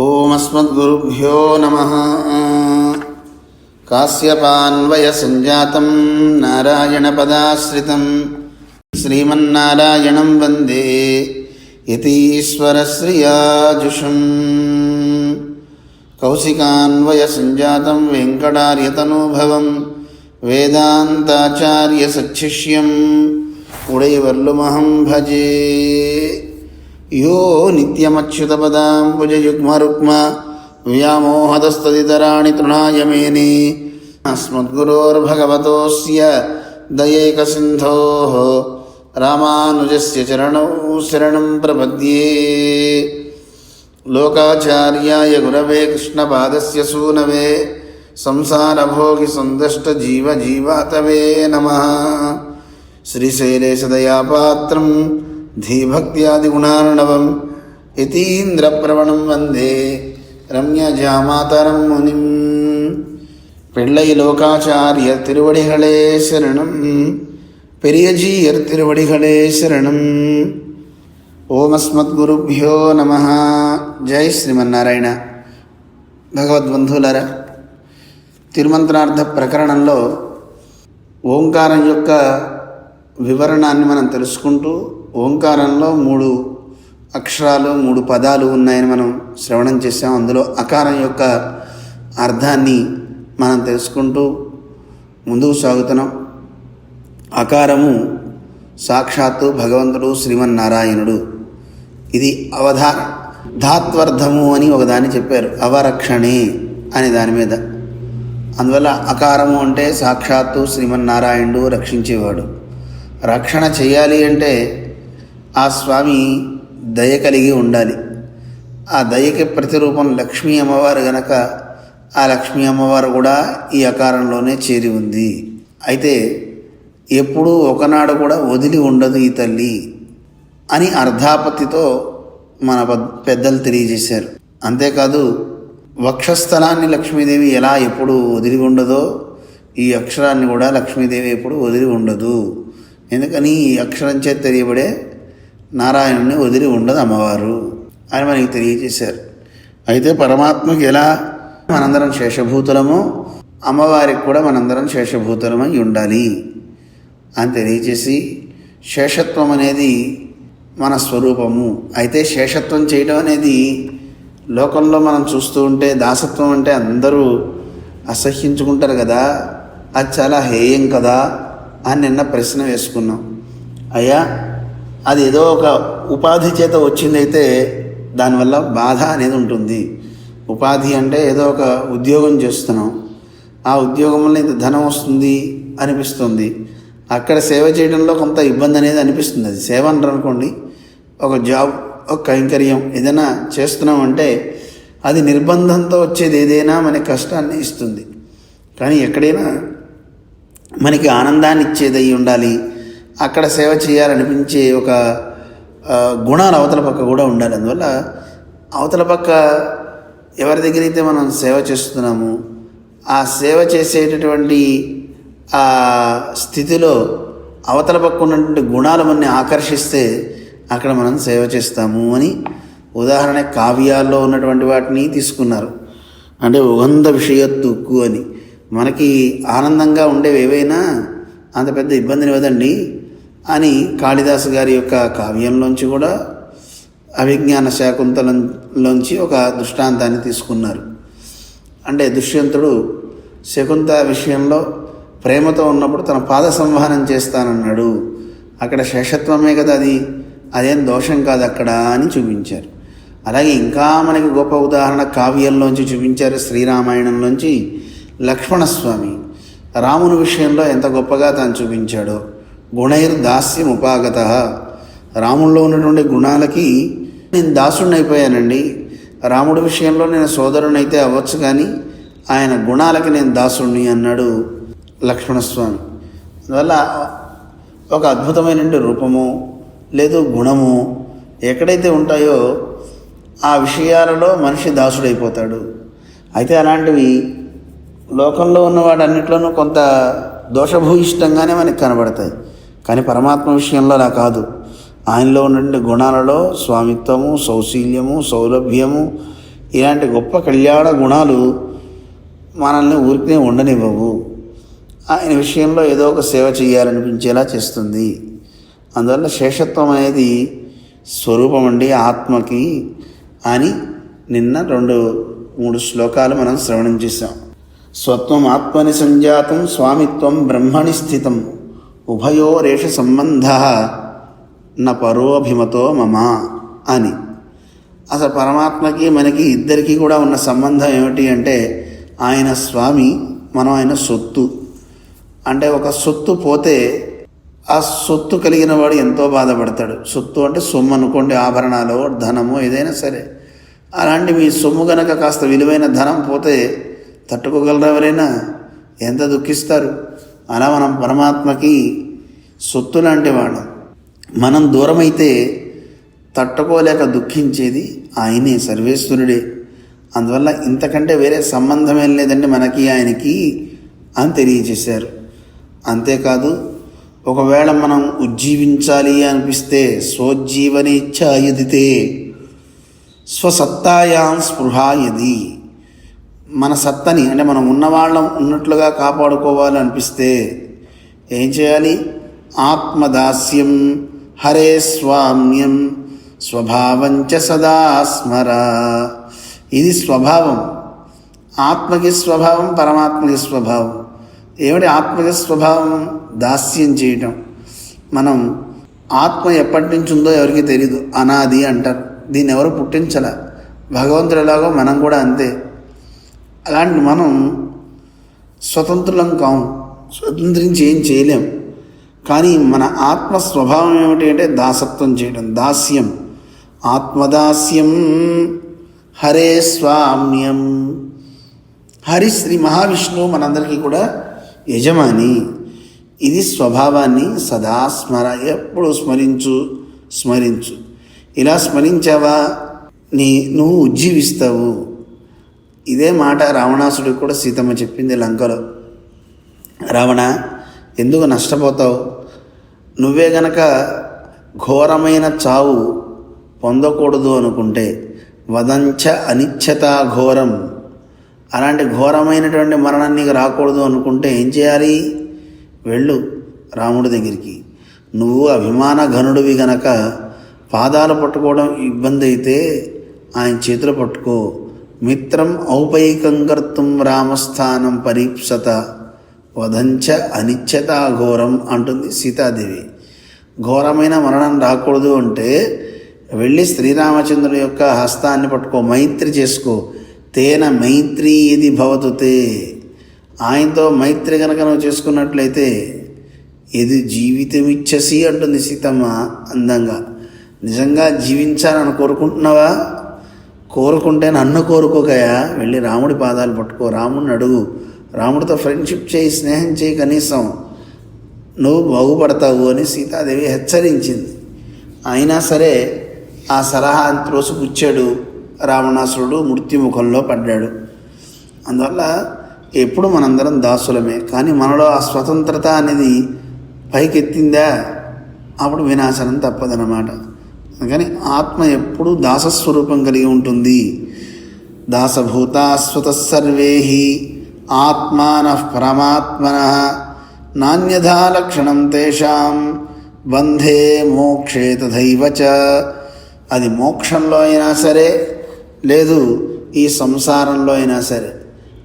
ఓం అస్మద్గురుభ్యో నమః. కాశ్యపాన్వయ సంజాతం నారాయణపదాశ్రితం శ్రీమన్నారాయణం వందే యతీశ్వరశ్రియాజుషం. కౌశికాన్వయ సంజాతం వెంకటార్యతనూభవం వేదాంతాచార్య సచ్చిష్యం ఉడైవర్లుమహం భజే. యో నిత్యమచ్యుతపదాంబుజయుగ్మరుక్మ వ్యామోహదస్తదితరాణి తృణాయ మేనే అస్మద్గురోర్భగవతోస్య దయైకసింధోః రామానుజస్య చరణౌ శరణం ప్రపద్యే. లోకాచార్యాయ గురవే కృష్ణపాదస్య సూనవే సంసారభోగి సందష్టజీవజీవాతవే నమః. శ్రీశైలేశదయాపాత్రం ధీభక్త్యాదిగుణార్ణవం యతీంద్రప్రవణం వందే రమ్యజామాతరం మునిం. పెళ్ళై లోకాచార్య తిరువడిகளே శరణం, పెరియజీయర్ తిరువడిகளே శరణం. ఓమస్మద్గురుభ్యో నమః. జై శ్రీమన్నారాయణ. భగవద్బంధువులారా, తిరుమంత్రార్థ ప్రకరణంలో ఓంకారం యొక్క వివరణాన్ని మనం తెలుసుకుంటూ, ఓంకారంలో 3 అక్షరాలు 3 పదాలు ఉన్నాయని మనం శ్రవణం చేసాం. అందులో అకారం యొక్క అర్థాన్ని మనం తెలుసుకుంటూ ముందుకు సాగుతున్నాం. అకారము సాక్షాత్తు భగవంతుడు శ్రీమన్నారాయణుడు. ఇది ధాత్వర్థము అని ఒకదాన్ని చెప్పారు, అవరక్షణే అనే దాని మీద. అందువల్ల అకారము అంటే సాక్షాత్తు శ్రీమన్నారాయణుడు రక్షించేవాడు. రక్షణ చేయాలి అంటే ఆ స్వామి దయ కలిగి ఉండాలి. ఆ దయకి ప్రతిరూపం లక్ష్మీ అమ్మవారు గనక ఆ లక్ష్మీ అమ్మవారు కూడా ఈ అకారంలోనే చేరి ఉంది. అయితే ఎప్పుడూ ఒకనాడు కూడా వదిలి ఉండదు ఈ తల్లి అని అర్ధాపత్తితో మన పెద్దలు తెలియజేశారు. అంతేకాదు, వక్షస్థలాన్ని లక్ష్మీదేవి ఎలా ఎప్పుడు వదిలి ఉండదో ఈ అక్షరాన్ని కూడా లక్ష్మీదేవి ఎప్పుడు వదిలి ఉండదు. ఎందుకని ఈ అక్షరం చేత తెలియబడే నారాయణుని వదిలి ఉండదు అమ్మవారు అని మనకి తెలియజేశారు. అయితే పరమాత్మకి ఎలా మనందరం శేషభూతులమో అమ్మవారికి కూడా మనందరం శేషభూతులమై ఉండాలి అని తెలియజేసి, శేషత్వం అనేది మన స్వరూపము. అయితే శేషత్వం చేయడం అనేది లోకంలో మనం చూస్తూ ఉంటే దాసత్వం అంటే అందరూ అసహ్యించుకుంటారు కదా, అది చాలా హేయం కదా అని నిన్న ప్రశ్న వేసుకున్నాం. అయ్యా, అది ఏదో ఒక ఉపాధి చేత వచ్చిందైతే దానివల్ల బాధ అనేది ఉంటుంది. ఉపాధి అంటే ఏదో ఒక ఉద్యోగం చేస్తున్నాం, ఆ ఉద్యోగం వల్ల ఇంత ధనం వస్తుంది అనిపిస్తుంది. అక్కడ సేవ చేయడంలో కొంత ఇబ్బంది అనేది అనిపిస్తుంది. అది సేవ అంటారు అనుకోండి, ఒక జాబ్, ఒక కైంకర్యం ఏదైనా చేస్తున్నామంటే అది నిర్బంధంతో వచ్చేది ఏదైనా మనకి కష్టాన్ని ఇస్తుంది. కానీ ఎక్కడైనా మనకి ఆనందాన్ని ఇచ్చేది అయి ఉండాలి. అక్కడ సేవ చేయాలనిపించే ఒక గుణాలు అవతల పక్క కూడా ఉండాలి. అందువల్ల అవతల పక్క ఎవరి దగ్గర అయితే మనం సేవ చేస్తున్నాము, ఆ సేవ చేసేటటువంటి ఆ స్థితిలో అవతల పక్క ఉన్నటువంటి గుణాలు మనని ఆకర్షిస్తే అక్కడ మనం సేవ చేస్తాము అని ఉదాహరణ కావ్యాల్లో ఉన్నటువంటి వాటిని తీసుకున్నారు. అంటే ఉగంధ విషయత్తుక్కు అని, మనకి ఆనందంగా ఉండేవి ఏవైనా అంత పెద్ద ఇబ్బందిని ఇవ్వదండి అని కాళిదాసు గారి యొక్క కావ్యంలోంచి కూడా అభిజ్ఞాన శాకుంతలంలోంచి ఒక దృష్టాంతాన్ని తీసుకున్నారు. అంటే దుష్యంతుడు శకుంత విషయంలో ప్రేమతో ఉన్నప్పుడు తన పాద సంవహనం చేస్తానన్నాడు. అక్కడ శేషత్వమే కదా అది, అదేం దోషం కాదు అక్కడ అని చూపించారు. అలాగే ఇంకా మనకి గొప్ప ఉదాహరణ కావ్యంలోంచి చూపించారు. శ్రీరామాయణంలోంచి లక్ష్మణస్వామి రాముని విషయంలో ఎంత గొప్పగా తాను చూపించాడో. గుణైర్దాస్యం ఉపాగత, రాముల్లో ఉన్నటువంటి గుణాలకి నేను దాసుడిని అయిపోయానండి. రాముడి విషయంలో నేను సోదరునైతే అవ్వచ్చు, కానీ ఆయన గుణాలకి నేను దాసుడిని అన్నాడు లక్ష్మణస్వామి. అందువల్ల ఒక అద్భుతమైన రూపము లేదు గుణము ఎక్కడైతే ఉంటాయో ఆ విషయాలలో మనిషి దాసుడైపోతాడు. అయితే అలాంటివి లోకంలో ఉన్నవాడన్నిట్లోనూ కొంత దోషభూయిష్టంగానే మనకి కనబడతాయి. కానీ పరమాత్మ విషయంలో అలా కాదు. ఆయనలో ఉన్నటువంటి గుణాలలో స్వామిత్వము, సౌశీల్యము, సౌలభ్యము ఇలాంటి గొప్ప కళ్యాణ గుణాలు మనల్ని ఊరికే ఉండనివ్వవు. ఆయన విషయంలో ఏదో ఒక సేవ చేయాలనిపించేలా చేస్తుంది. అందువల్ల శేషత్వం అనేది స్వరూపం అండి ఆత్మకి అని నిన్న 2-3 శ్లోకాలు మనం శ్రవణం చేశాం. స్వత్వం ఆత్మని సంజాతం స్వామిత్వం బ్రహ్మణి స్థితం ఉభయోరేష సంబంధ న పరోభిమతో మమ అని. అసలు పరమాత్మకి మనకి ఇద్దరికీ కూడా ఉన్న సంబంధం ఏమిటి అంటే ఆయన స్వామి, మనం ఆయన సొత్తు. అంటే ఒక సొత్తు పోతే ఆ సొత్తు కలిగిన వాడు ఎంతో బాధపడతాడు. సొత్తు అంటే సొమ్ము అనుకోండి, ఆభరణాలు, ధనము, ఏదైనా సరే. అలాంటి మీ సొమ్ము గనక కాస్త విలువైన ధనం పోతే తట్టుకోగలరు ఎవరైనా? ఎంత దుఃఖిస్తారు. అలా మనం పరమాత్మకి సొత్తు లాంటి వాడు. మనం దూరమైతే తట్టుకోలేక దుఃఖించేది ఆయనే, సర్వేశ్వరుడే. అందువల్ల ఇంతకంటే వేరే సంబంధం ఏం లేదండి మనకి ఆయనకి అని తెలియజేశారు. అంతేకాదు, ఒకవేళ మనం ఉజ్జీవించాలి అనిపిస్తే స్వోజ్జీవనేచ్ఛాయుదితే స్వసత్తాయాం స్పృహాయది, మన సత్తని అంటే మనం ఉన్నవాళ్ళం ఉన్నట్లుగా కాపాడుకోవాలి అనిపిస్తే ఏం చేయాలి? ఆత్మదాస్యం హరే స్వామ్యం స్వభావంచ సదా స్మర. ఇది స్వభావం. ఆత్మకి స్వభావం, పరమాత్మకి స్వభావం. ఏమిటి ఆత్మకి స్వభావం? దాస్యం చేయటం. మనం ఆత్మ ఎప్పటి నుంచి ఉందో ఎవరికి తెలీదు, అనాది అంటారు. దీన్ని ఎవరు పుట్టించాల. భగవంతుడు ఎలాగో మనం కూడా అంతే. అలాంటి మనం స్వతంత్రులం కాము, స్వతంత్రించి ఏం చేయలేం. కానీ మన ఆత్మ స్వభావం ఏమిటి అంటే దాసత్వం చేయడం, దాస్యం. ఆత్మదాస్యం హరే స్వామ్యం. హరి శ్రీ మహావిష్ణువు మనందరికీ కూడా యజమాని. ఇది స్వభావాన్ని సదా స్మర, ఎప్పుడు స్మరించు. ఇలా స్మరించావా నువ్వు ఉజ్జీవిస్తావు. ఇదే మాట రావణాసుడికి కూడా సీతమ్మ చెప్పింది లంకలో. రావణ, ఎందుకు నష్టపోతావు? నువ్వే గనక ఘోరమైన చావు పొందకూడదు అనుకుంటే వదంచ అనిచ్చతా ఘోరం, అలాంటి ఘోరమైనటువంటి మరణం నీకు రాకూడదు అనుకుంటే ఏం చేయాలి? వెళ్ళు రాముడి దగ్గరికి. నువ్వు అభిమాన ఘనుడివి గనక పాదాలు పట్టుకోవడం ఇబ్బంది అయితే ఆయన చేతులు పట్టుకో. మిత్రం ఔపైకం కర్తుం రామస్థానం పరీప్సత వదంచ అనిచ్చతా ఘోరం అంటుంది సీతాదేవి. ఘోరమైన మరణం రాకూడదు అంటే వెళ్ళి శ్రీరామచంద్రుడి యొక్క హస్తాన్ని పట్టుకో, మైత్రి చేసుకో. తేన మైత్రీ ఇది భవతు తే. ఆయనతో మైత్రి కనుక నువ్వు చేసుకున్నట్లయితే ఇది జీవితమిచ్చసి అంటుంది సీతమ్మ అందంగా. నిజంగా జీవించాలని కోరుకుంటున్నావా? కోరుకుంటే నన్ను కోరుకోకయా, వెళ్ళి రాముడి పాదాలు పట్టుకో, రాముడిని అడుగు, రాముడితో ఫ్రెండ్షిప్ చేయి, స్నేహం చేయి, కనీసం నువ్వు బాగుపడతావు అని సీతాదేవి హెచ్చరించింది. అయినా సరే ఆ సలహా త్రోసిపుచ్చాడు రావణాసురుడు, మృత్యుముఖంలో పడ్డాడు. అందువల్ల ఎప్పుడు మనందరం దాసులమే. కానీ మనలో ఆ స్వతంత్రత అనేది పైకెత్తిందా అప్పుడు వినాశనం తప్పదన్నమాట. అందుకని ఆత్మ ఎప్పుడూ దాసస్వరూపం కలిగి ఉంటుంది. దాసభూతాస్వత సర్వే ఆత్మానః పరమాత్మనః నాన్యథా లక్షణం తేషాం బంధే మోక్షే తథైవ చ. అది మోక్షంలో అయినా సరే, లేదు ఈ సంసారంలో అయినా సరే.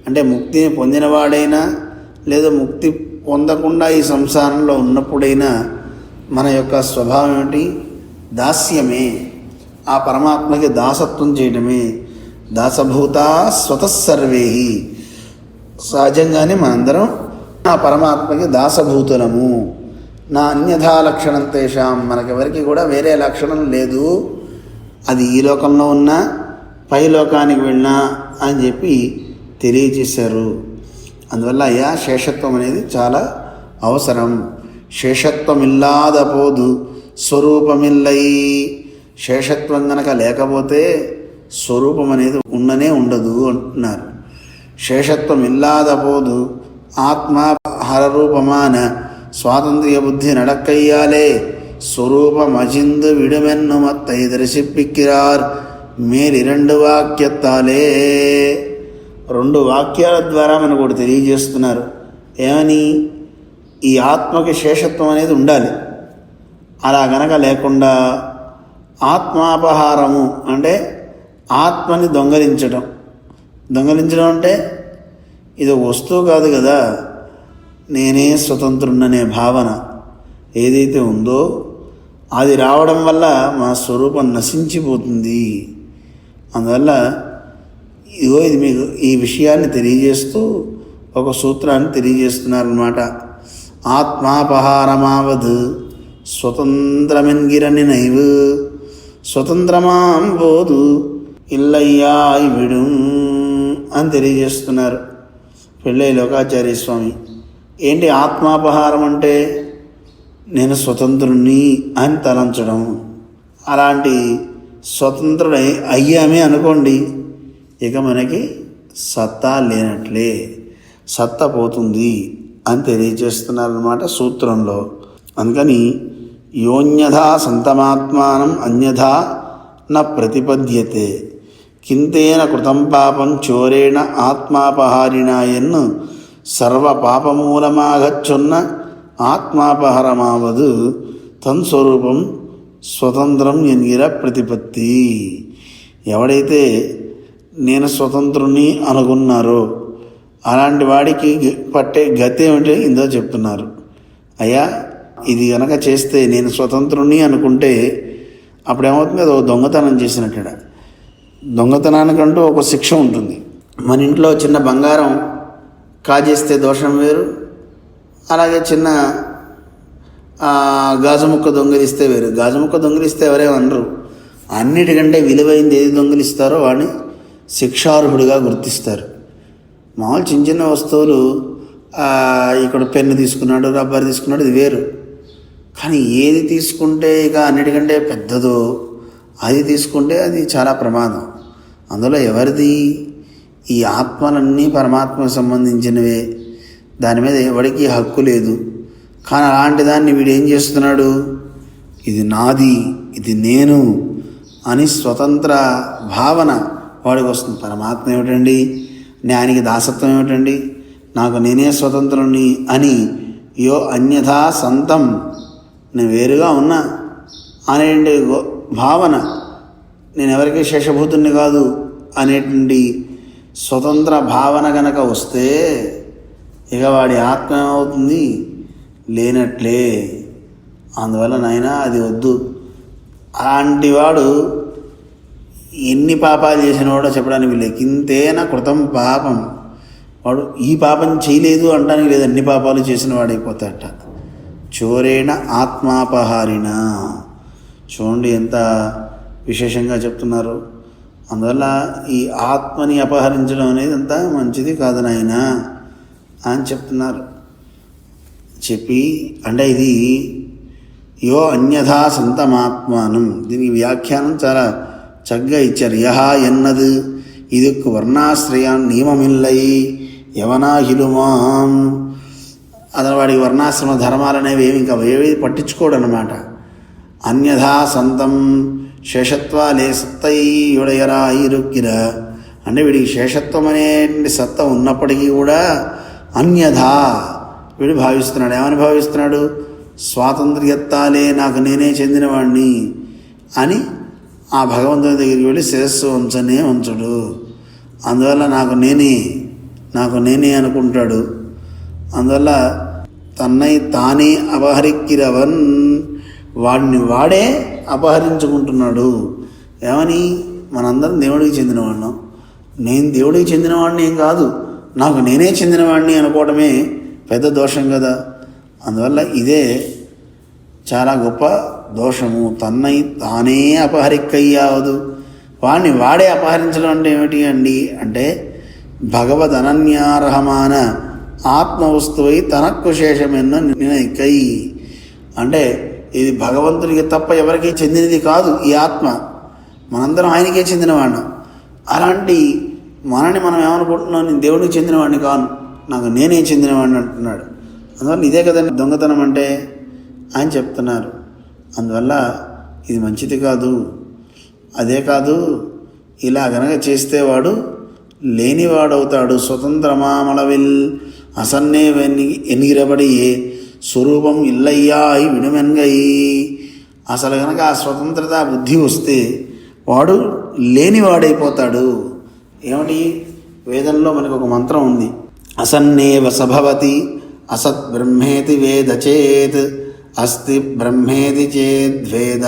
అంటే ముక్తిని పొందినవాడైనా, లేదా ముక్తి పొందకుండా ఈ సంసారంలో ఉన్నప్పుడైనా మన యొక్క స్వభావం ఏమిటి? దాస్యమే. ఆ పరమాత్మకి దాసత్వం చేయడమే. దాసభూతా స్వతఃసర్వే. సహజంగానే మనందరం ఆ పరమాత్మకి దాసభూతులము. నా అన్యథా లక్షణం తేషాం. మనకెవరికి కూడా వేరే లక్షణం లేదు. అది ఈ లోకంలో ఉన్నా పై లోకానికి వెళ్ళినా అని చెప్పి తెలియజేశారు. అందువల్ల అయ్యా శేషత్వం అనేది చాలా అవసరం. శేషత్వం ఇల్లాద పోదు స్వరూపమిల్లై. శేషత్వం గనక లేకపోతే స్వరూపం అనేది ఉండదు అంటున్నారు. శేషత్వం ఇల్లాద పోదు ఆత్మ హరరూపమాన స్వాతంత్ర్య బుద్ధి నడక్కయ్యాలే స్వరూపమజిందు విడుమెన్ను మత్తై దర్శిప్పిక్కిరార్ మేలి 2 వాక్యత్తాలే, 2 వాక్యాల ద్వారా మనకు ఒకటి తెలియజేస్తున్నారు. ఏమని? ఈ ఆత్మకి శేషత్వం అనేది ఉండాలి. అలా గనక లేకుండా ఆత్మాపహారము అంటే ఆత్మని దొంగలించడం అంటే ఇది వస్తువు కాదు కదా, నేనే స్వతంత్రుడనే భావన ఏదైతే ఉందో అది రావడం వల్ల మా స్వరూపం నశించిపోతుంది. అందువల్ల ఇది మీకు ఈ విషయాన్ని తెలియజేస్తూ ఒక సూత్రాన్ని తెలియజేస్తున్నారన్నమాట. ఆత్మాపహారమావద్ స్వతంత్రమెన్గిరని నైవు స్వతంత్రమాం పోదు ఇల్లయ్యాయి విడు అని తెలియజేస్తున్నారు పెళ్ళై లోకాచార్య స్వామి. ఏంటి ఆత్మాపహారం అంటే? నేను స్వతంత్రుణ్ణి అని తలంచడం. అలాంటి స్వతంత్రుడై అయ్యామే అనుకోండి, ఇక మనకి సత్తా లేనట్లే, సత్తా పోతుంది అని తెలియజేస్తున్నారన్నమాట సూత్రంలో. అందుకని యోన్యథా సంతమాత్మానం అన్యథా న ప్రతిపద్యతే కింతేన కృతం పాపం చోరేణ ఆత్మాపహారిణాయన్ను సర్వ పాపమూలమాగచ్చున్న ఆత్మాపహరమావదు తన్స్వరూపం స్వతంత్రం ఎన్గిర ప్రతిపత్తి. ఎవడైతే నేను స్వతంత్రుని అనుకున్నారో అలాంటి వాడికి పట్టే గతి ఏమిటి ఇందో చెప్తున్నారు. అయ్యా, ఇది కనుక చేస్తే నేను స్వతంత్రుని అనుకుంటే అప్పుడు ఏమవుతుంది? అది దొంగతనం చేసినట్టు. దొంగతనానికంటూ ఒక శిక్ష ఉంటుంది. మన ఇంట్లో చిన్న బంగారం కాజేస్తే దోషం వేరు, అలాగే చిన్న గాజు ముక్క దొంగిలిస్తే వేరు. గాజు ముక్క దొంగిలిస్తే ఎవరేమనరు. అన్నిటికంటే విలువైంది ఏది దొంగిలిస్తారో వాడిని శిక్షార్హుడిగా గుర్తిస్తారు. మామూలు చిన్న చిన్న వస్తువులు, ఇక్కడ పెన్ను తీసుకున్నాడు, రబ్బర్ తీసుకున్నాడు, ఇది వేరు. కానీ ఏది తీసుకుంటే ఇక అన్నిటికంటే పెద్దదో అది తీసుకుంటే అది చాలా ప్రమాదం. అందులో ఎవరిది? ఈ ఆత్మలన్నీ పరమాత్మకు సంబంధించినవే, దాని మీద ఎవరికి హక్కు లేదు. కానీ అలాంటి దాన్ని వీడు ఏం చేస్తున్నాడు? ఇది నాది, ఇది నేను అని స్వతంత్ర భావన వాడికి వస్తుంది. పరమాత్మ ఏమిటండి, జ్ఞానికి దాసత్వం ఏమిటండి, నాకు నేనే స్వతంత్రుని అని యో అన్యథా సంతం, నేను వేరుగా ఉన్నా అనేటువంటి భావన, నేను ఎవరికి శేషభూతుణ్ణి కాదు అనేటువంటి స్వతంత్ర భావన కనుక వస్తే ఇక వాడి ఆత్మ ఏమవుతుంది? లేనట్లే. అందువల్ల నాయనా అది వద్దు. అలాంటి వాడు ఎన్ని పాపాలు చేసినవాడో చెప్పడానికి వీళ్ళు కింతేన కృతం పాపం, వాడు ఈ పాపం చేయలేదు అంటానికి లేదు, అన్ని పాపాలు చేసిన వాడైపోతాడట. చోరేణ ఆత్మాపహారిణ. చూడండి ఎంత విశేషంగా చెప్తున్నారు. అందువల్ల ఈ ఆత్మని అపహరించడం అనేది అంత మంచిది కాదు నాయనా అని చెప్తున్నారు. చెప్పి అంటే ఇది యో అన్యథా సంతమాత్మానం, దీనికి వ్యాఖ్యానం చాలా చక్కగా ఇచ్చారు. యహ ఎన్నది ఇదుకు వర్ణాశ్రయాన్ నియమమిల్లై యవనాహిలుమాం. అతను వాడికి వర్ణాశ్రమ ధర్మాలు అనేవి ఇంకా ఏవి పట్టించుకోడు అన్నమాట. అన్యథా సంతం శేషత్వాలే సత్తై యుడయరా ఇరుక్కిర, అంటే వీడికి శేషత్వం అనేటువంటి సత్త ఉన్నప్పటికీ కూడా అన్యథా వీడు భావిస్తున్నాడు. ఏమని భావిస్తున్నాడు? స్వాతంత్ర్యత్తాలే నాకు నేనే చెందినవాడిని అని ఆ భగవంతుని దగ్గరికి వెళ్ళి శిరస్సు ఉంచడు. అందువల్ల నాకు నేనే అనుకుంటాడు. అందువల్ల తన్నై తానే అపహరిక్కిరవన్, వాడిని వాడే అపహరించుకుంటున్నాడు. ఏమని? మనందరం దేవుడికి చెందినవాళ్ళం, నేను దేవుడికి చెందినవాడిని ఏం కాదు, నాకు నేనే చెందినవాడిని అనుకోవడమే పెద్ద దోషం కదా. అందువల్ల ఇదే చాలా గొప్ప దోషము. తన్నై తానే అపహరిక్కయ్యావదు, వాడిని వాడే అపహరించడం అంటే ఏమిటి అండి అంటే భగవద్ అనన్యార్హమాన ఆత్మవస్తువై తనక్కు శేషమెన్నో నినైకై, అంటే ఇది భగవంతునికి తప్ప ఎవరికీ చెందినది కాదు ఈ ఆత్మ, మనందరం ఆయనకే చెందినవాడిని. అలాంటి మనని మనం ఏమనుకుంటున్నాం? నేను దేవుడికి చెందినవాడిని కాను, నాకు నేనే చెందినవాడిని అంటున్నాడు. అందువల్ల ఇదే కదండి దొంగతనం అంటే అని చెప్తున్నారు. అందువల్ల ఇది మంచిది కాదు. అదే కాదు, ఇలా గనక చేస్తే వాడు లేనివాడవుతాడు. స్వతంత్రమామళవిల్ అసన్నే ఎనిగిరబడియే స్వరూపం ఇల్లయ్యాయి విడుమెన్గయి. అసలు కనుక ఆ స్వతంత్రత బుద్ధి వస్తే వాడు లేనివాడైపోతాడు. ఏమిటి? వేదంలో మనకు ఒక మంత్రం ఉంది, అసన్నేవ సభవతి అసత్ బ్రహ్మేతి వేద చేత్ అస్తి బ్రహ్మేతి చేద్వేద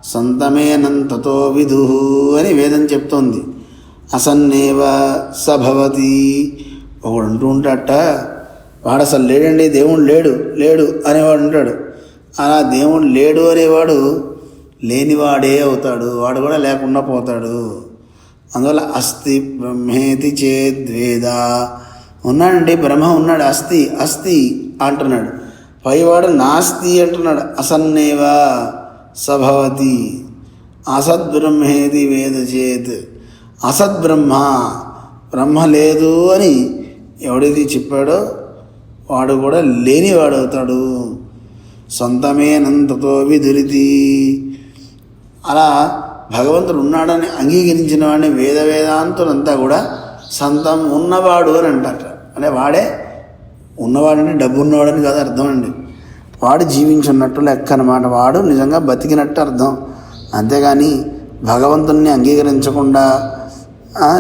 సంతమేనంతతో విదు అని వేదం చెప్తోంది. అసన్నేవ సభవతి. ఒకడు అంటూ ఉంటాడట, వాడు అసలు లేడండి, దేవుడు లేడు లేడు అనేవాడు ఉంటాడు. అలా దేవుడు లేడు అనేవాడు లేనివాడే అవుతాడు, వాడు కూడా లేకుండా పోతాడు. అందువల్ల అస్థి బ్రహ్మేతి చేద్వేద. ఉన్నాడండి, బ్రహ్మ ఉన్నాడు, అస్థి అస్థి అంటున్నాడు. పైవాడు నాస్తి అంటున్నాడు. అసన్నేవ సభవతి అసద్బ్రహ్మేతి వేద చేత్. అసద్బ్రహ్మ, బ్రహ్మ లేదు అని ఎవడైతే చెప్పాడో వాడు కూడా లేనివాడవుతాడు. సొంతమేనంతతో విదురితి. అలా భగవంతుడు ఉన్నాడని అంగీకరించిన వాడిని వేదాంతులంతా కూడా సొంతం ఉన్నవాడు అని అంటారు. అంటే వాడే ఉన్నవాడంటే డబ్బు ఉన్నవాడని కాదు అర్థం అండి. వాడు జీవించున్నట్టు లెక్క అన్నమాట, వాడు నిజంగా బతికినట్టు అర్థం. అంతేగాని భగవంతుణ్ణి అంగీకరించకుండా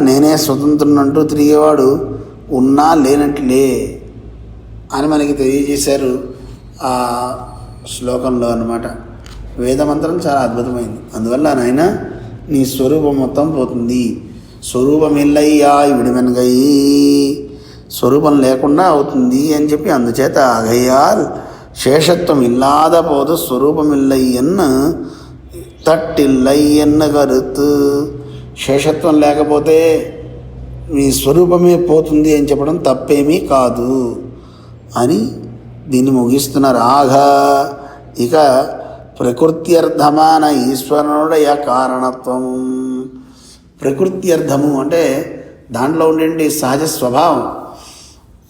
నేనే స్వతంత్రునంటూ తిరిగేవాడు ఉన్నా లేనట్లే అని మనకి తెలియజేశారు ఆ శ్లోకంలో అన్నమాట. వేదమంత్రం చాలా అద్భుతమైంది. అందువల్ల నాయన నీ స్వరూపం మొత్తం పోతుంది. స్వరూపం ఇల్లయ్యా విడిమెనగయి, స్వరూపం లేకుండా అవుతుంది అని చెప్పి అందుచేత అగయ్యాల్ శేషత్వం ఇల్లాద పోదు స్వరూపం ఇల్లయ్యన్న తట్టిల్లయ్యన్న కరుతు. శేషత్వం లేకపోతే మీ స్వరూపమే పోతుంది అని చెప్పడం తప్పేమీ కాదు అని దీన్ని ముగిస్తున్నారు. ఆఘా ఇక ప్రకృత్యర్థమాన ఈశ్వరుడయ కారణత్వం. ప్రకృత్యర్థము అంటే దాంట్లో ఉండే సహజ స్వభావం,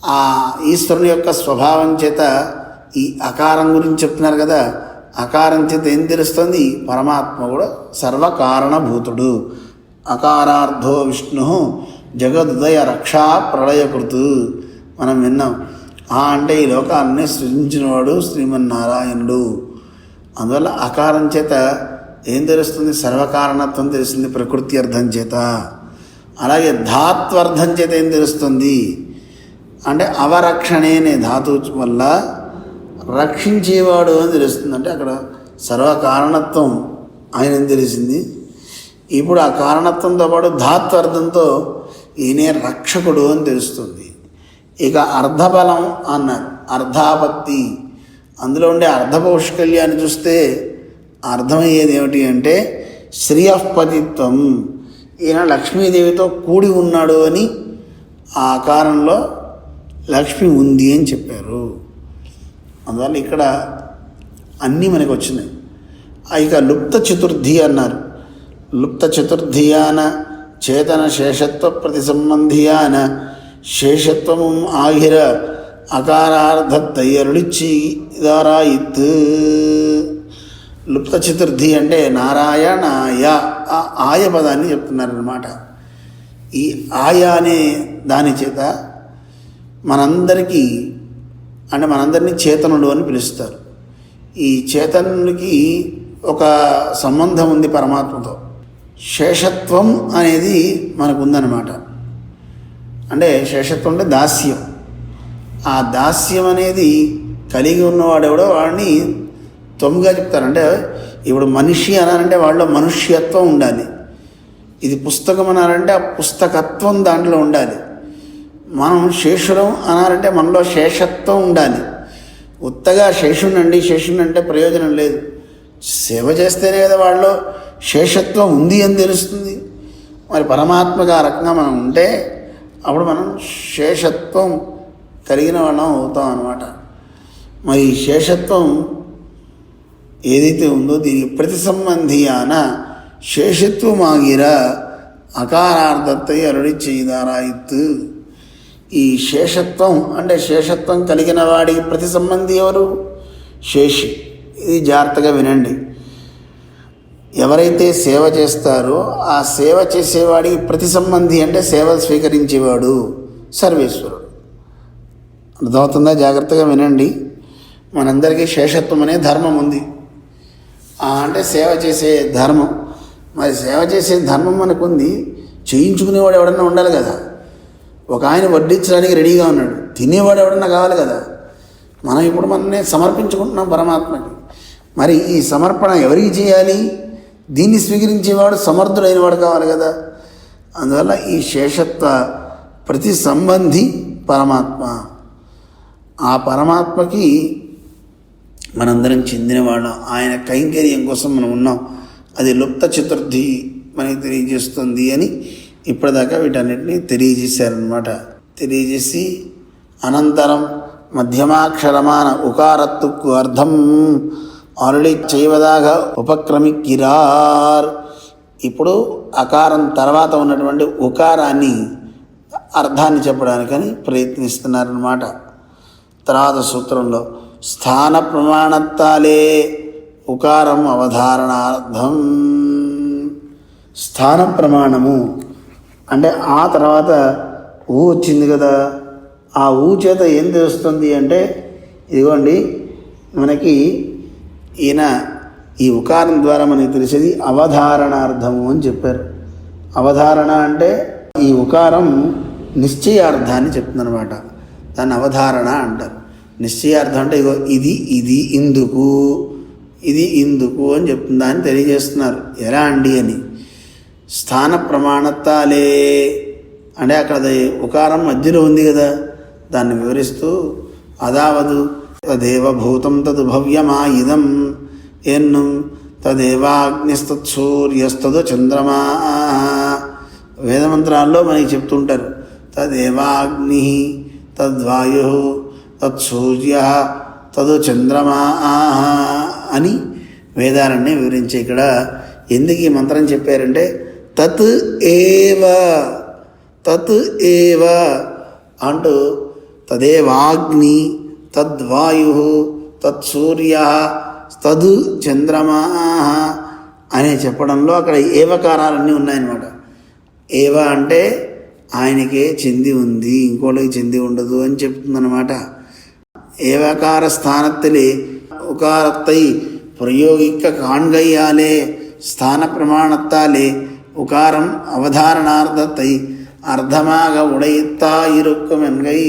ఆ ఈశ్వరుని యొక్క స్వభావం చేత ఈ అకారం గురించి చెప్తున్నారు కదా. అకారం చేత ఏం తెలుస్తుంది? పరమాత్మ కూడా సర్వకారణభూతుడు. అకారార్థో విష్ణు జగదుదయ రక్షా ప్రళయకృతు మనం విన్నాం. అంటే ఈ లోకాన్ని సృజించినవాడు శ్రీమన్నారాయణుడు. అందువల్ల అకారం చేత ఏం తెలుస్తుంది? సర్వకారణత్వం తెలుస్తుంది ప్రకృతి అర్థం చేత. అలాగే ధాత్వర్థం చేత ఏం తెలుస్తుంది అంటే అవరక్షణే అనే ధాతువు వల్ల రక్షించేవాడు అని తెలుస్తుంది. అంటే అక్కడ సర్వకారణత్వం ఆయన తెలిసింది. ఇప్పుడు ఆ కారణత్వంతో పాటు ధాత్వర్థంతో ఈయనే రక్షకుడు అని తెలుస్తుంది. ఇక అర్ధబలం అన్నారు, అర్ధాపత్తి. అందులో ఉండే అర్ధపౌష్కల్యాన్ని చూస్తే అర్థమయ్యేది ఏమిటి అంటే శ్రియపతిత్వం. ఈయన లక్ష్మీదేవితో కూడి ఉన్నాడు అని ఆ ఆకారంలో లక్ష్మి ఉంది అని చెప్పారు. అందువల్ల ఇక్కడ అన్నీ మనకు వచ్చినాయి. ఇక లుప్త చతుర్థి అన్నారు. లుప్త చతుర్థియాన చేతన శేషత్వ ప్రతిసంబంధియాన శేషత్వము ఆగిర అకారార్థత్తయ్యరుడిచ్చి దారాయిత్. లుప్త చతుర్థి అంటే నారాయణాయ, ఆ ఆయ పదాన్ని చెప్తున్నారన్నమాట. ఈ ఆయ అనే దాని చేత మనందరికీ అంటే మనందరినీ చేతనుడు అని పిలుస్తారు. ఈ చేతనుడికి ఒక సంబంధం ఉంది పరమాత్మతో. శేషత్వం అనేది మనకు ఉందన్నమాట. అంటే శేషత్వం అంటే దాస్యం. ఆ దాస్యం అనేది కలిగి ఉన్నవాడెవడో వాడిని తొమ్మిగా చెప్తారు. అంటే ఇప్పుడు మనిషి అనాలంటే వాళ్ళలో మనుష్యత్వం ఉండాలి. ఇది పుస్తకం అనాలంటే ఆ పుస్తకత్వం దాంట్లో ఉండాలి. మనం శేషులం అనాలంటే మనలో శేషత్వం ఉండాలి. ఉత్తగా శేషుణ్ణండి శేషుణ్ణి అంటే ప్రయోజనం లేదు. సేవ చేస్తేనే కదా వాళ్ళలో శేషత్వం ఉంది అని తెలుస్తుంది. మరి పరమాత్మగా ఆ రకంగా మనం ఉంటే అప్పుడు మనం శేషత్వం కలిగిన వాళ్ళం అవుతాం అన్నమాట. మరి శేషత్వం ఏదైతే ఉందో దీనికి ప్రతి సంబంధియాన శేషత్వమాగిర అకారార్థத்தை అరుడి చేయదారాయిత్. ఈ శేషత్వం అంటే శేషత్వం కలిగిన వాడికి ప్రతి సంబంధి ఎవరు? శేషి. ఇది జాగ్రత్తగా వినండి. ఎవరైతే సేవ చేస్తారో ఆ సేవ చేసేవాడికి ప్రతి సంబంధి అంటే సేవ స్వీకరించేవాడు సర్వేశ్వరుడు. అర్థమవుతుందా? జాగ్రత్తగా వినండి. మనందరికీ శేషత్వం అనే ధర్మం ఉంది. అంటే సేవ చేసే ధర్మం. మరి సేవ చేసే ధర్మం మనకుంది, చేయించుకునేవాడు ఎవడన్నా ఉండాలి కదా. ఒక ఆయన వడ్డించడానికి రెడీగా ఉన్నాడు, తినేవాడు ఎవడన్నా కావాలి కదా. మనం ఇప్పుడు మనల్ని సమర్పించుకుంటున్నాం పరమాత్మకి. మరి ఈ సమర్పణ ఎవరికి చేయాలి? దీన్ని స్వీకరించేవాడు సమర్థుడైన వాడు కావాలి కదా. అందువల్ల ఈ శేషత్వ ప్రతి సంబంధి పరమాత్మ. ఆ పరమాత్మకి మనందరం చెందినవాళ్ళం. ఆయన కైంకర్యం కోసం మనం ఉన్నాం. అది లుప్త చతుర్థి మనకి తెలియజేస్తుంది అని ఇప్పటిదాకా వీటన్నిటిని తెలియజేశారనమాట. తెలియజేసి అనంతరం మధ్యమాక్షరమాన ఉకారత్తుకు అర్థం ఆల్రెడీ చేయవదాగా ఉపక్రమిక్కిరార్. ఇప్పుడు అకారం తర్వాత ఉన్నటువంటి ఉకారాన్ని అర్థాన్ని చెప్పడానికని ప్రయత్నిస్తున్నారన్నమాట. తర్వాత సూత్రంలో స్థాన ప్రమాణత్తాలే ఉకారం అవధారణార్థం. స్థాన ప్రమాణము అంటే ఆ తర్వాత ఊ వచ్చింది కదా. ఆ ఊ చేత ఏం తెలుస్తుంది అంటే, ఇదిగోండి మనకి ఈయన ఈ ఉకారం ద్వారా మనకి తెలిసేది అవధారణార్థము అని చెప్పారు. అవధారణ అంటే ఈ ఉకారం నిశ్చయార్థాన్ని చెప్తుందనమాట. దాన్ని అవధారణ అంటారు. నిశ్చయార్థం అంటే ఇగో ఇది ఇందుకు, ఇది ఇందుకు అని చెప్తుంది. దాన్ని తెలియజేస్తున్నారు. ఎలా అండి అని. స్థాన ప్రమాణత్తాలే అంటే అక్కడ ఉకారం మధ్యలో ఉంది కదా, దాన్ని వివరిస్తూ అదావదు తదేవ భూతం తదు భవ్యమా ఇదం ఎన్నం తదేవాగ్నిస్తూర్యస్తదు చంద్రమా. వేదమంత్రాల్లో మనకి చెప్తుంటారు తదేవాగ్ని తద్వాయు తత్సూర్య తదు చంద్రమా అని వేదాలన్నీ వివరించే. ఇక్కడ ఎందుకు ఈ మంత్రం చెప్పారంటే తత్ ఏవ అంటూ తదేవాగ్ని తద్వాయు తత్సూర్య తదు చంద్రమా అని చెప్పడంలో అక్కడ ఏవకారాలన్నీ ఉన్నాయన్నమాట. ఏవ అంటే ఆయనకే చెంది ఉంది, ఇంకోటికి చెంది ఉండదు అని చెప్తుందన్నమాట. ఏవకార స్థానத்திலே உகாரத்தை பிரயோகிக்க காண்கையாலே ஸ்தான பிரமாணத்தாலே உகாரம் அவதாரணார்த்தத்தை అర్థమాగా ఉడయిత్తా ఇరుక్కం ఎన్గై.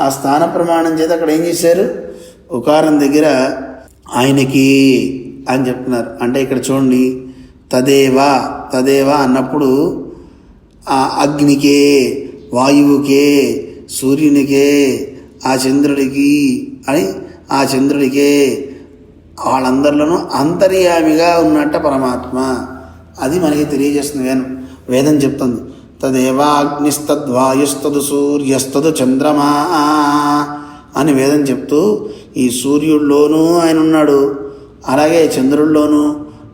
ఆ స్థాన ప్రమాణం చేత అక్కడ ఏం చేశారు? ఉకారం దగ్గర ఆయనకి అని చెప్తున్నారు. అంటే ఇక్కడ చూడండి, తదేవా అన్నప్పుడు ఆ అగ్నికే, వాయువుకే, సూర్యునికే, ఆ చంద్రుడికి అని ఆ చంద్రుడికే వాళ్ళందరిలోనూ అంతర్యామిగా ఉన్నట్ట పరమాత్మ. అది మనకి తెలియజేస్తుంది వేదం చెప్తుంది. తదేవాగ్నిస్తద్వాయుస్తదు సూర్యస్తదు చంద్రమా అని వేదం చెప్తూ ఈ సూర్యుల్లోనూ ఆయన ఉన్నాడు, అలాగే చంద్రుల్లోనూ,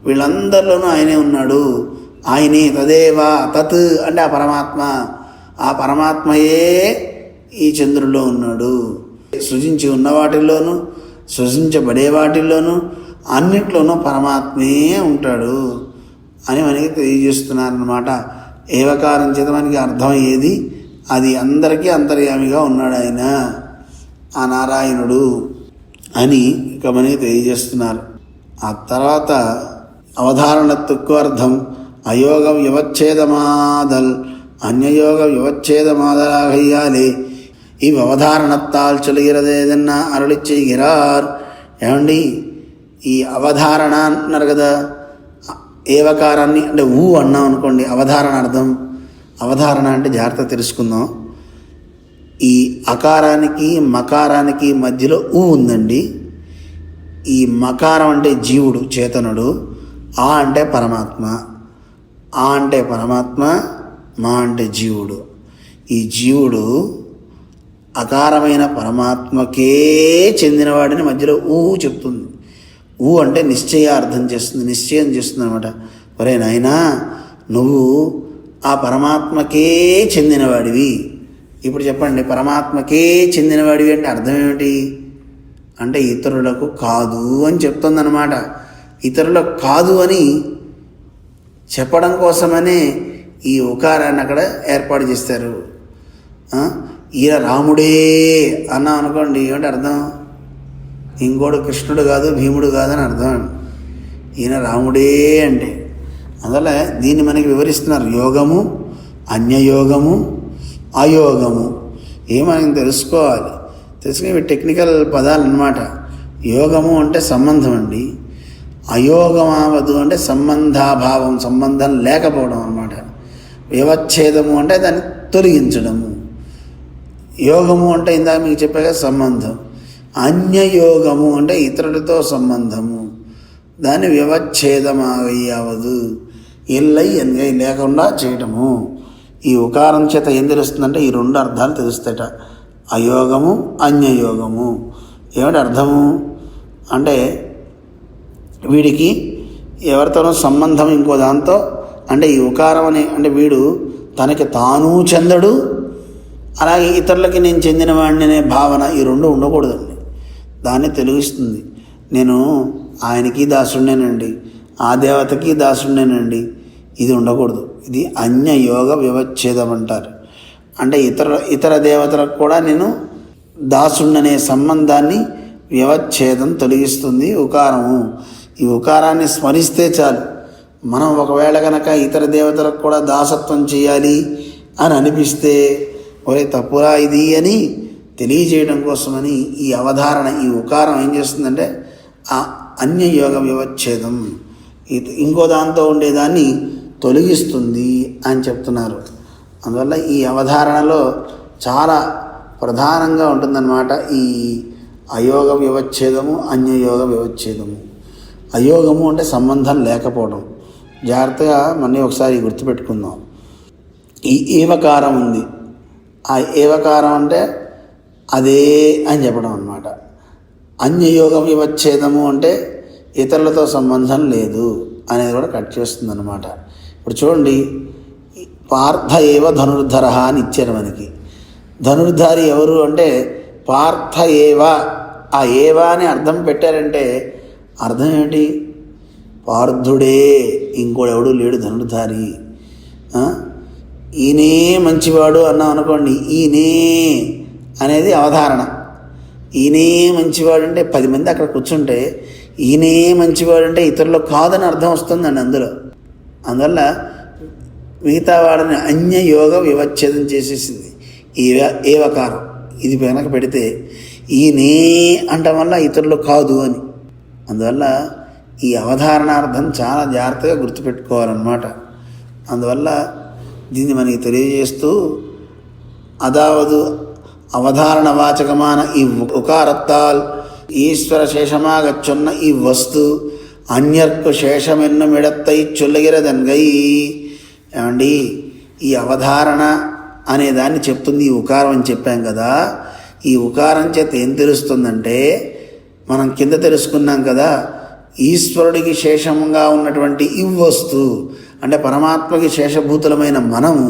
వీళ్ళందరిలోనూ ఆయనే ఉన్నాడు. ఆయనే తదేవా తత్ అంటే ఆ పరమాత్మ. ఆ పరమాత్మయే ఈ చంద్రుల్లో ఉన్నాడు. సృజించి ఉన్న వాటిల్లోనూ సృజించబడే వాటిల్లోనూ అన్నిట్లోనూ పరమాత్మే ఉంటాడు అని మనకి తెలియజేస్తున్నారన్నమాట. ఏవకారం చేత మనకి అర్థమయ్యేది అది అందరికీ అంతర్యామిగా ఉన్నాడు ఆయన, ఆ నారాయణుడు అని ఇక మనకి తెలియజేస్తున్నారు. ఆ తర్వాత అవధారణత్తుకు అర్థం అయోగ వ్యవచ్ఛేదమాదల్ అన్యయోగ వ్యవచ్ఛేదమాదలాగయ్యాలి ఇవి అవధారణత్తాల్ చెలుగిరదేదన్నా అరళి చేయగిరార్. ఏమండి ఈ అవధారణ అన్నారు కదా, ఏవకారాన్ని అంటే ఊ అన్నాం అనుకోండి అవధారణ అర్థం. అవధారణ అంటే జాగ్రత్త తెలుసుకుందాం. ఈ అకారానికి మకారానికి మధ్యలో ఊ ఉందండి. ఈ మకారం అంటే జీవుడు, చేతనుడు. ఆ అంటే పరమాత్మ. ఆ అంటే పరమాత్మ, మా అంటే జీవుడు. ఈ జీవుడు అకారమైన పరమాత్మకే చెందినవాడిని మధ్యలో ఊ చెప్తుంది. ఊ అంటే నిశ్చయార్థం చేస్తుంది, నిశ్చయం చేస్తుంది అనమాట. ఒరే నాయనా, నువ్వు ఆ పరమాత్మకే చెందినవాడివి. ఇప్పుడు చెప్పండి, పరమాత్మకే చెందినవాడివి అంటే అర్థం ఏమిటి? అంటే ఇతరులకు కాదు అని చెప్తుందన్నమాట. ఇతరులకు కాదు అని చెప్పడం కోసమనే ఈ ఉకారాన్ని అక్కడ ఏర్పాటు చేస్తారు. ఈయన రాముడే అన్నాం అనుకోండి, ఏమిటి అర్థం? ఇంకోడు కృష్ణుడు కాదు, భీముడు కాదని అర్థం. ఈయన రాముడే అంటే అందువల్ల దీన్ని మనకి వివరిస్తున్నారు. యోగము, అన్యయోగము, అయోగము ఏమని తెలుసుకోవాలి. తెలుసుకుని ఇవి టెక్నికల్ పదాలు అన్నమాట. యోగము అంటే సంబంధం అండి, అయోగమావదు అంటే సంబంధాభావం, సంబంధం లేకపోవడం అన్నమాట. వ్యవచ్ఛేదము అంటే దాన్ని తొలగించడము. యోగము అంటే ఇందాక మీకు చెప్పాక సంబంధం. అన్యయోగము అంటే ఇతరులతో సంబంధము, దాన్ని వ్యవచ్ఛేదమయ్యవదు, ఎల్లై ఎన్గై లేకుండా చేయటము. ఈ ఉకారం చేత ఏం తెలుస్తుందంటే ఈ రెండు అర్థాలు తెలుస్తాయట, అయోగము, అన్యయోగము. ఏమిటి అర్థము అంటే వీడికి ఎవరితోనో సంబంధం ఇంకో దాంతో, అంటే ఈ ఉకారం అని అంటే వీడు తనకి తాను చెందడు, అలాగే ఇతరులకి నేను చెందినవాడిని అనే భావన, ఈ రెండు ఉండకూడదండి. దాన్ని తెలుస్తుంది. నేను ఆయనకి దాసుడినేనండి, ఆ దేవతకి దాసుడినేనండి, ఇది ఉండకూడదు. ఇది అన్యయోగ వ్యవచ్ఛేదం అంటారు. అంటే ఇతర దేవతలకు కూడా నేను దాసుడిననే సంబంధాన్ని వ్యవచ్ఛేదం తొలగిస్తుంది ఉకారము. ఈ ఉకారాన్ని స్మరిస్తే చాలు. మనం ఒకవేళ కనుక ఇతర దేవతలకు కూడా దాసత్వం చేయాలి అని అనిపిస్తే, ఒరే తప్పురా ఇది అని తెలియజేయడం కోసమని ఈ అవధారణ, ఈ ఉకారం ఏం చేస్తుందంటే ఆ అన్యయోగ వ్యవచ్ఛేదం, ఇంకో దాంతో ఉండేదాన్ని తొలగిస్తుంది అని చెప్తున్నారు. అందువల్ల ఈ అవధారణలో చాలా ప్రధానంగా ఉంటుందన్నమాట ఈ అయోగ వ్యవచ్ఛేదము, అన్యయోగ వ్యవచ్ఛేదము. అయోగము అంటే సంబంధం లేకపోవడం. జాగ్రత్తగా మళ్ళీ ఒకసారి గుర్తుపెట్టుకుందాం. ఈ ఏవకారం ఉంది, ఆ ఏవకారం అంటే అదే అని చెప్పడం అన్నమాట. అన్యయోగ వ్యవచ్ఛేదము అంటే ఇతరులతో సంబంధం లేదు అనేది కూడా కట్ చేస్తుంది అన్నమాట. ఇప్పుడు చూడండి, పార్థ ఏవ ధనుర్ధర అని ఇచ్చారు మనకి. ధనుర్ధారి ఎవరు అంటే పార్థ ఏవ. ఆ ఏవా అని అర్థం పెట్టారంటే అర్థం ఏంటి? పార్థుడే, ఇంకోడెవడు లేడు ధనుర్ధారి. ఈయనే మంచివాడు అన్నాం అనుకోండి, ఈయనే అనేది అవధారణ. ఈయనే మంచివాడు అంటే 10 మంది అక్కడ కూర్చుంటే ఈయనే మంచివాడు అంటే ఇతరులు కాదని అర్థం వస్తుందండి అందువల్ల మిగతా వాడిని అన్యయోగ వ్యవచ్ఛేదం చేసేసింది ఏవకారం. ఇది వెనక పెడితే ఈయనే అంటం వల్ల ఇతరులు కాదు అని. అందువల్ల ఈ అవధారణార్థం చాలా జాగ్రత్తగా గుర్తుపెట్టుకోవాలన్నమాట. అందువల్ల దీన్ని మనకి తెలియజేస్తూ அதாவது அவதாரண வாச்சகமான இவ்வுகாரத்தால் ஈஸ்வர சேஷமாகச் சொன்ன இவ்வஸ்து అన్యర్కు శేషమెన్నుమిడత్తై చొల్లగిరదన్గై. ఏమండి, ఈ అవధారణ అనే దాన్ని చెప్తుంది ఈ ఉకారం అని చెప్పాం కదా. ఈ ఉకారం చేత ఏం తెలుస్తుందంటే, మనం కింద తెలుసుకున్నాం కదా, ఈశ్వరుడికి శేషంగా ఉన్నటువంటి ఇవ్వస్తు అంటే పరమాత్మకి శేషభూతులమైన మనము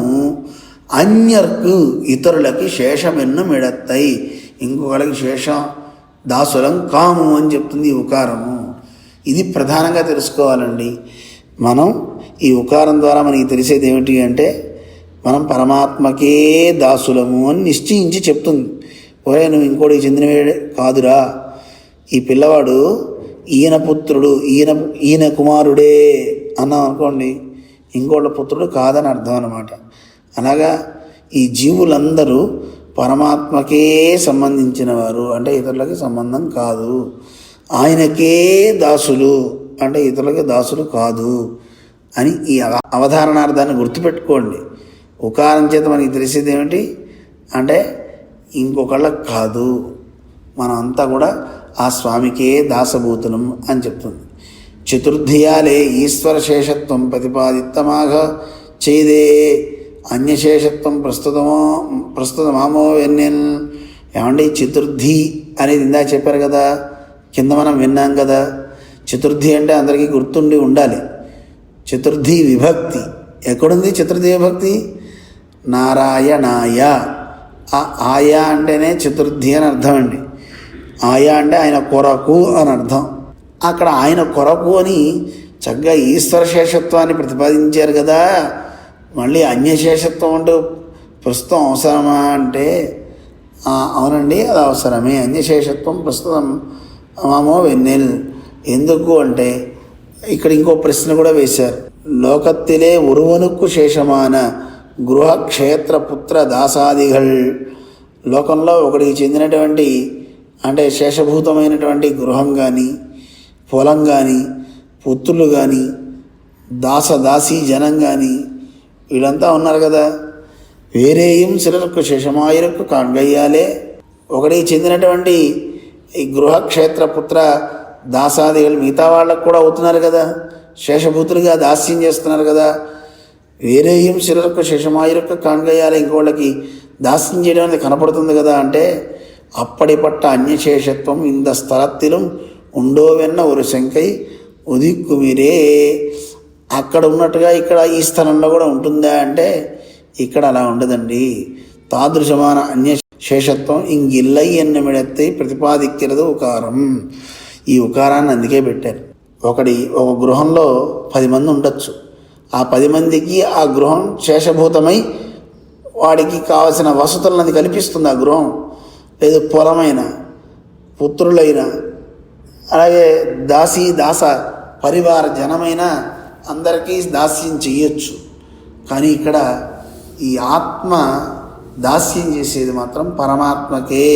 అన్యర్కు ఇతరులకి శేషమెన్నుమిడత్తై, ఇంకొకళ్ళకి శేషం దాసులం కాము అని చెప్తుంది ఈ ఉకారము. ఇది ప్రధానంగా తెలుసుకోవాలండి. మనం ఈ ఉకారం ద్వారా మనకి తెలిసేది ఏమిటి అంటే, మనం పరమాత్మకే దాసులము అని నిశ్చయించి చెప్తుంది. ఒరే నువ్వు ఇంకోటికి చెందినవే కాదురా, ఈ పిల్లవాడు ఈయన పుత్రుడు, ఈయన కుమారుడే అన్నాం అనుకోండి, ఇంకోళ్ళ పుత్రుడు కాదని అర్థం అన్నమాట. అనగా ఈ జీవులందరూ పరమాత్మకే సంబంధించిన వారు, అంటే ఇతరులకి సంబంధం కాదు. ఆయనకే దాసులు అంటే ఇతరులకి దాసులు కాదు అని ఈ అవధారణార్థాన్ని గుర్తుపెట్టుకోండి. ఉకారం చేత మనకి తెలిసేది ఏమిటి అంటే, ఇంకొకళ్ళకి కాదు, మనం అంతా కూడా ఆ స్వామికే దాసభూతులం అని చెప్తుంది. చతుర్థియాలే ఈశ్వర శేషత్వం ప్రతిపాదిత్తమాగ చేదే అన్యశేషత్వం ప్రస్తుతమామో వెన్నెన్. ఏమండి, చతుర్థి అనేది ఇందాక చెప్పారు కదా, కింద మనం విన్నాం కదా. చతుర్థి అంటే అందరికీ గుర్తుండి ఉండాలి. చతుర్థి విభక్తి ఎక్కడుంది? చతుర్థి విభక్తి నారాయణాయ. ఆ ఆయా అంటేనే చతుర్థి అని అర్థం అండి. ఆయా అంటే ఆయన కొరకు అని అర్థం. అక్కడ ఆయన కొరకు అని చక్కగా ఈశ్వర శేషత్వాన్ని ప్రతిపాదించారు కదా, మళ్ళీ అన్యశేషత్వం అంటూ ప్రస్తుతం అవసరమా అంటే అవునండి, అది అవసరమే. అన్యశేషత్వం ప్రస్తుతం మామో వెన్నెల్. ఎందుకు అంటే ఇక్కడ ఇంకో ప్రశ్న కూడా వేశారు. లోకత్తిలే ఉరువనుక్కు శేషమాన గృహ క్షేత్ర పుత్ర దాసాదిగల్. లోకంలో ఒకడికి చెందినటువంటి అంటే శేషభూతమైనటువంటి గృహం కానీ, పొలం కానీ, పుత్రులు కానీ, దాసీ జనం కానీ వీళ్ళంతా ఉన్నారు కదా. వేరేయం సిలకు శేషమాయురకు కాంగయ్యాలే. ఒకడికి చెందినటువంటి ఈ గృహక్షేత్ర పుత్ర దాసాదిகள் మిగతా వాళ్ళకు కూడా అవుతున్నారు కదా, శేషభూతులుగా దాస్యం చేస్తున్నారు కదా. వేరేయం సిలకు శేషమాయురకు కాంగయ్యాలే, ఇంకోళ్ళకి దాస్యం చేయడం అనేది కనపడుతుంది కదా. అంటే అప్పటిపట్ట అన్యశేషత్వం ఇంద స్థలத்திலும் ఉండోవెన్న ఒక శంకై ఉదిక్కుమిరే. అక్కడ ఉన్నట్టుగా ఇక్కడ ఈ స్థలంలో కూడా ఉంటుందా అంటే ఇక్కడ అలా ఉండదండి. తాదృశమాన అన్యశేషత్వం ఇంగిల్లై ఎన్నమిడెత్తి ప్రతిపాదిక్కిరదు ఉకారం. ఈ ఉకారాన్ని అందుకే పెట్టారు. ఒక గృహంలో 10 మంది ఉండొచ్చు. ఆ 10 మందికి ఆ గృహం శేషభూతమై వాడికి కావలసిన వసతులను కల్పిస్తుంది ఆ గృహం. లేదు పొలమైన, పుత్రులైన, అలాగే దాస పరివార జనమైన అందరికీ దాస్యం చెయ్యొచ్చు. కానీ ఇక్కడ ఈ ఆత్మ దాస్యం చేసేది మాత్రం పరమాత్మకే,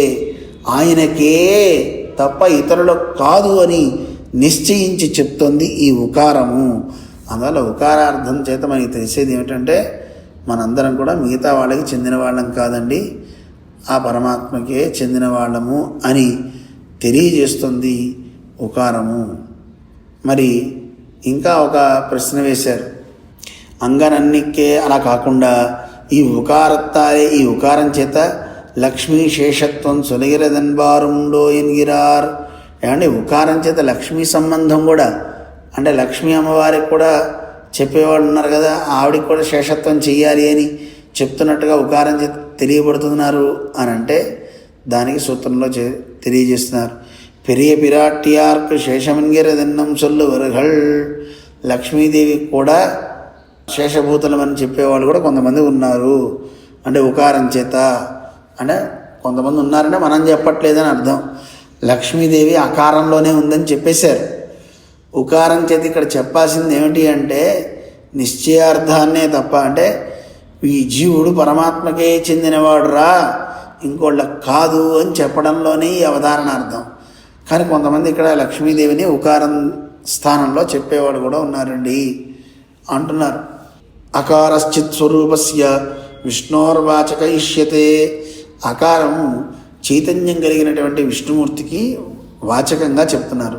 ఆయనకే తప్ప ఇతరులకు కాదు అని నిశ్చయించి చెప్తుంది ఈ ఉకారము. అందువల్ల ఉకారార్థం చేత మనకి తెలిసేది ఏమిటంటే మనందరం కూడా మిగతా వాళ్ళకి చెందిన వాళ్ళం కాదండి, ఆ పరమాత్మకే చెందిన వాళ్ళము అని తెలియజేస్తుంది ఉకారము. మరి ఇంకా ఒక ప్రశ్న వేశారు. అంగనన్నికే అలా కాకుండా ఈ ఈ ఉకారం చేత లక్ష్మీ శేషత్వం సొలగిరదన్బారుండో ఎన్గిరార్. ఏమంటే ఉకారం చేత లక్ష్మీ సంబంధం కూడా, అంటే లక్ష్మీ అమ్మవారికి కూడా చెప్పేవాళ్ళు ఉన్నారు కదా, ఆవిడికి కూడా శేషత్వం చెయ్యాలి అని చెప్తున్నట్టుగా ఉకారం చేత తెలియబడుతున్నారు అని అంటే దానికి సూత్రంలో తెలియజేస్తున్నారు. పెరియ పిరాట్టియార్కు శేషమన్గిరదన్నం సొల్లువరుగల్. లక్ష్మీదేవి కూడా శేషభూతులమని చెప్పేవాళ్ళు కూడా కొంతమంది ఉన్నారు. అంటే ఉకారం చేత, అంటే కొంతమంది ఉన్నారంటే మనం చెప్పట్లేదని అర్థం. లక్ష్మీదేవి అకారంలోనే ఉందని చెప్పేశారు. ఉకారం చేత ఇక్కడ చెప్పాల్సింది ఏమిటి అంటే నిశ్చయార్థాన్నే తప్ప, అంటే ఈ జీవుడు పరమాత్మకే చెందినవాడురా, ఇంకోళ్ళకి కాదు అని చెప్పడంలోనే ఈ అవధారణ అర్థం. కానీ కొంతమంది ఇక్కడ లక్ష్మీదేవిని ఉకారం స్థానంలో చెప్పేవాడు కూడా ఉన్నారండి అంటున్నారు. అకారశ్చిత్ స్వరూపస్య విష్ణోర్వాచక ఇష్యతే. అకారము చైతన్యం కలిగినటువంటి విష్ణుమూర్తికి వాచకంగా చెప్తున్నారు.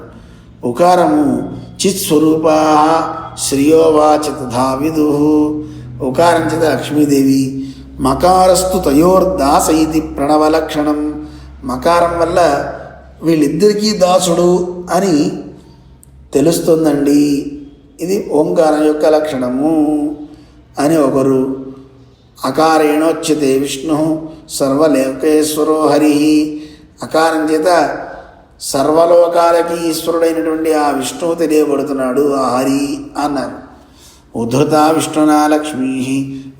ఉకారము చిత్ స్వరూపా శ్రియోవాచ తథా విదు. ఉకారం చేత లక్ష్మీదేవి, మకారస్తు తయోర్దాస ఇది ప్రణవలక్షణం. మకారం వల్ల వీళ్ళిద్దరికీ దాసుడు అని తెలుస్తుందండి, ఇది ఓంకారం యొక్క లక్షణము అని ఒకరు. అకారేణోచ్యతే విష్ణు సర్వలోకేశ్వరో హరి. అకారం చేత సర్వలోకాలకి ఈశ్వరుడైనటువంటి ఆ విష్ణువు తెలియబడుతున్నాడు, ఆ హరి అన్నారు. ఉద్ధృత విష్ణునా లక్ష్మీ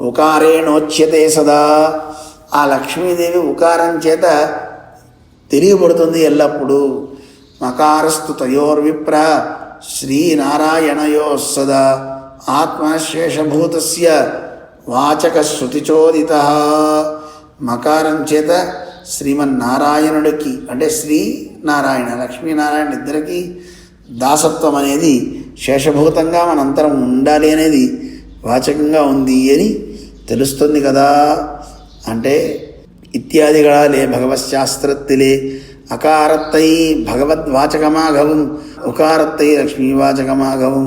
ఉకారేణోచ్యతే సదా. ఆ లక్ష్మీదేవి ఉకారం చేత తెలియబడుతుంది ఎల్లప్పుడూ. మకారస్తు తయోర్విప్ర శ్రీనారాయణయో సదా ఆత్మశేషభూతస్య వాచక శృతిచోదిత. మకారం చేత శ్రీమన్నారాయణుడికి, అంటే శ్రీనారాయణ లక్ష్మీనారాయణ ఇద్దరికీ దాసత్వం అనేది శేషభూతంగా మనంతరం ఉండాలి అనేది వాచకంగా ఉంది అని తెలుస్తుంది కదా. అంటే ఇత్యాదిగళాలే భగవశాస్త్రத்திலே అకారత్తై భగవద్వాచకమాఘవం ఉకారత్తై లక్ష్మీవాచకమాఘవం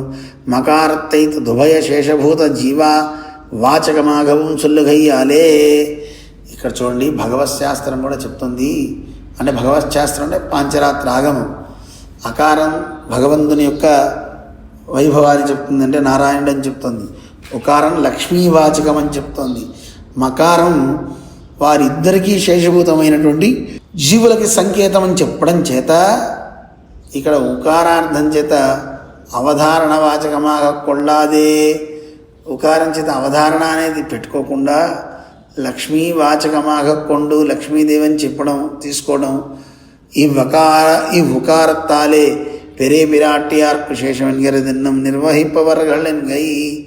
మకారత్తై దుభయ శేషభూత జీవా వాచకమాఘవం సుల్లుగయ్యాలే. ఇక్కడ చూడండి, భగవశాస్త్రం కూడా చెప్తుంది. అంటే భగవశాస్త్రం అంటే పాంచరాత్ర ఆగమం. అకారం భగవంతుని యొక్క వైభవాన్ని చెప్తుంది, అంటే నారాయణుడు అని చెప్తుంది. ఉకారం లక్ష్మీవాచకం అని చెప్తోంది. మకారం వారిద్దరికీ శేషభూతమైనటువంటి జీవులకి సంకేతం అని చెప్పడం చేత ఇక్కడ ఉకారార్థం చేత అవధారణ వాచకమాగ కొల్లాదే, ఉకారం చేత అవధారణ అనేది పెట్టుకోకుండా లక్ష్మీ వాచకమాగ కొండు, లక్ష్మీదేవిని చెప్పడం తీసుకోవడం. ఈ ఉకారత్తాలే పెరే పిరాట్టియార్ విశేషమన్యరదిన్నం నిర్వహిప్పవరగళ్ళెన్గై.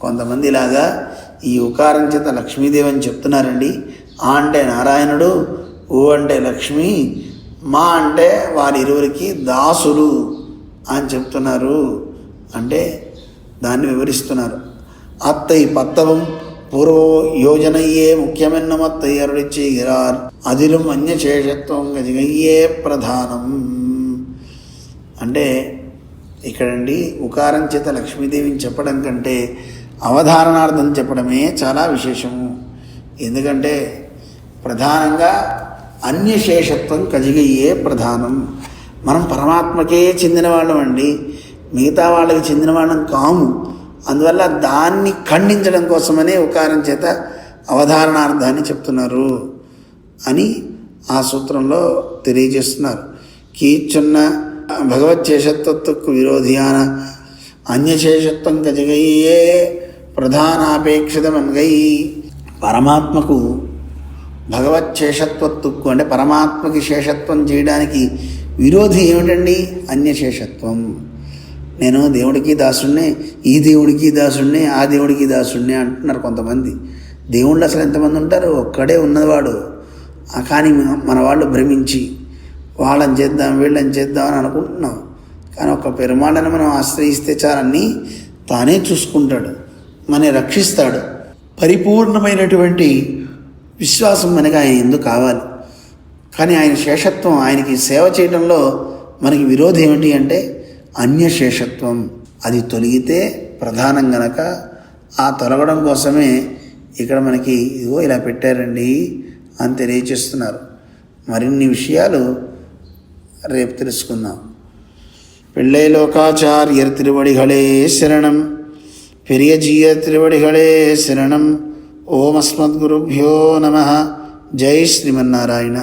కొంతమంది ఇలాగా ఈ ఉకారం చేత లక్ష్మీదేవి అని చెప్తున్నారండి. ఆ అంటే నారాయణుడు, ఓ అంటే లక్ష్మి, మా అంటే వారిరువురికి దాసులు అని చెప్తున్నారు. అంటే దాన్ని వివరిస్తున్నారు. అత్తై పత్తవం పూర్వ యోజనయ్యే ముఖ్యమెన్నమత్తై అరుడిచ్చేగిరార్ అదిலும் అన్యశేషత్వం గజగయ్యే ప్రధానం. అంటే ఇక్కడండి ఉకారం చేత లక్ష్మీదేవిని చెప్పడం కంటే అవధారణార్థం చెప్పడమే చాలా విశేషము. ఎందుకంటే ప్రధానంగా అన్యశేషత్వం కజిగయ్యే ప్రధానం. మనం పరమాత్మకే చెందిన వాళ్ళం అండి, మిగతా వాళ్ళకి చెందిన వాళ్ళం కాము. అందువల్ల దాన్ని ఖండించడం కోసమనే ఉకారం చేత అవధారణార్థాన్ని చెప్తున్నారు అని ఆ సూత్రంలో తెలియజేస్తున్నారు. కీచున్న భగవచ్చేషత్వకు విరోధియాన అన్యశేషత్వం గజగయ్యే ప్రధానాపేక్షితమన్గై. పరమాత్మకు భగవచ్చేషత్వత్తుకు అంటే పరమాత్మకి శేషత్వం చేయడానికి విరోధి ఏమిటండి? అన్యశేషత్వం. నేను దేవుడికి దాసుడినే, ఈ దేవుడికి దాసుడినే, ఆ దేవుడికి దాసుడినే అంటున్నారు కొంతమంది. దేవుళ్ళు అసలు ఎంతమంది ఉంటారు? ఒక్కడే ఉన్నవాడు. కానీ మన వాళ్ళు భ్రమించి వాళ్ళని చేద్దాం వీళ్ళని చేద్దాం అని అనుకుంటున్నాం. కానీ ఒక పెరుమాళ్ళని మనం ఆశ్రయిస్తే చాలన్నీ తానే చూసుకుంటాడు, మనని రక్షిస్తాడు. పరిపూర్ణమైనటువంటి విశ్వాసం మనకి ఆయన ఎందుకు కావాలి. కానీ ఆయన శేషత్వం, ఆయనకి సేవ చేయడంలో మనకి విరోధం ఏమిటి అంటే అన్యశేషత్వం. అది తొలగితే ప్రధానం గనక ఆ తొలగడం కోసమే ఇక్కడ మనకి ఇదిగో ఇలా పెట్టారండి అని తెలియచేస్తున్నారు. మరిన్ని విషయాలు రేపు తెలుసుకుందాం. பிள்ளை லோகாச்சாரியர் திருவடிகளே சரணம். பெரிய ஜீயர் திருவடிகளே சரணம். ஓம் அஸ்மத்குருभ्यो நமः. ஜெய் ஸ்ரீமன்னாராயண.